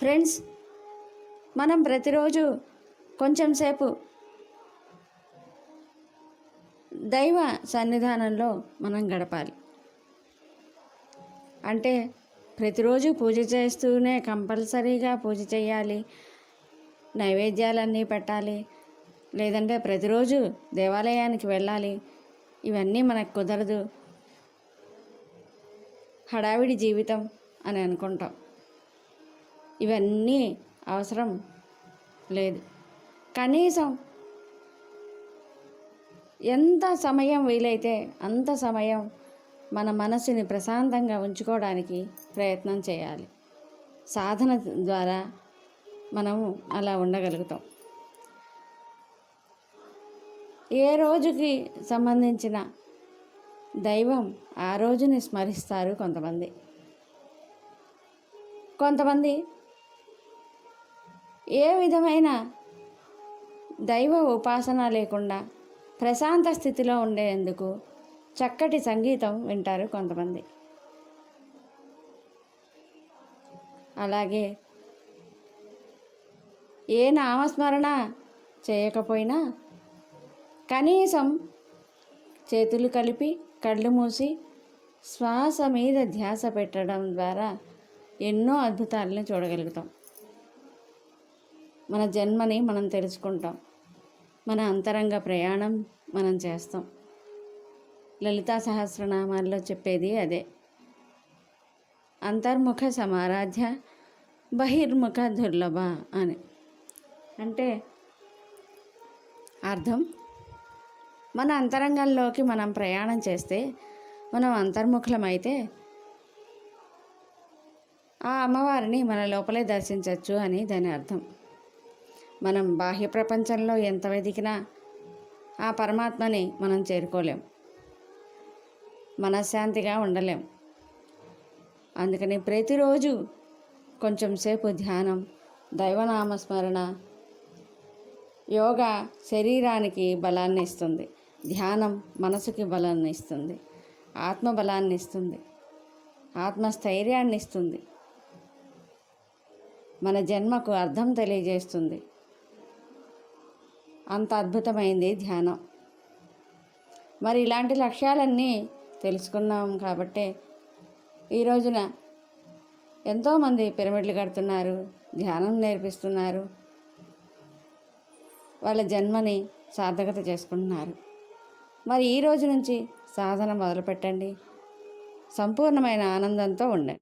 Friends, మనం ప్రతిరోజు కొంచెం సేపు దైవ సన్నిధానంలో మనం గడపాలి. అంటే ప్రతిరోజు పూజ చేస్తూనే కంపల్సరీగా పూజ చేయాలి, నైవేద్యాలన్నీ పెట్టాలి, లేదంటే ప్రతిరోజు దేవాలయానికి వెళ్ళాలి, ఇవన్నీ మనకు కుదరదు, హడావిడి జీవితం అని అనుకుంటాం. ఇవన్నీ అవసరం లేదు. కనీసం ఎంత సమయం వీలైతే అంత సమయం మన మనసుని ప్రశాంతంగా ఉంచుకోవడానికి ప్రయత్నం చేయాలి. సాధన ద్వారా మనము అలా ఉండగలుగుతాం. ఏ రోజుకి సంబంధించిన దైవం ఆ రోజుని స్మరిస్తారు కొంతమంది ఏ విధమైన దైవ ఉపాసన లేకుండా ప్రశాంత స్థితిలో ఉండేందుకు చక్కటి సంగీతం వింటారు కొంతమంది. అలాగే ఏ నామస్మరణ చేయకపోయినా కనీసం చేతులు కలిపి కళ్ళు మూసి శ్వాస మీద ధ్యాస పెట్టడం ద్వారా ఎన్నో అద్భుతాలను చూడగలుగుతాం. మన జన్మని మనం తెలుసుకుంటాం. మన అంతరంగ ప్రయాణం మనం చేస్తాం. లలితా సహస్రనామాల్లో చెప్పేది అదే. అంతర్ముఖ సమారాధ్య బహిర్ముఖ దుర్లభ అని. అంటే అర్థం, మన అంతరంగంలోకి మనం ప్రయాణం చేస్తే, మనం అంతర్ముఖులమైతే ఆ అమ్మవారిని మన లోపలే దర్శించవచ్చు అని దాని అర్థం. మనం బాహ్య ప్రపంచంలో ఎంత వెతికినా ఆ పరమాత్మని మనం చేరుకోలేం, మనశ్శాంతిగా ఉండలేం. అందుకని ప్రతిరోజు కొంచెం సేపు ధ్యానం, దైవనామస్మరణ, యోగా శరీరానికి బలాన్ని ఇస్తుంది, ధ్యానం మనసుకి బలాన్ని ఇస్తుంది, ఆత్మబలాన్ని ఇస్తుంది, ఆత్మస్థైర్యాన్ని ఇస్తుంది, మన జన్మకు అర్థం తెలియజేస్తుంది. అంత అద్భుతమైంది ధ్యానం. మరి ఇలాంటి లక్ష్యాలన్నీ తెలుసుకున్నాం కాబట్టే ఈ రోజున ఎంతోమంది పిరమిడ్లు కడుతున్నారు, ధ్యానం నేర్పిస్తున్నారు, వాళ్ళ జన్మని సార్థకత చేసుకుంటున్నారు. మరి ఈ రోజు నుంచి సాధన మొదలుపెట్టండి. సంపూర్ణమైన ఆనందంతో ఉండండి.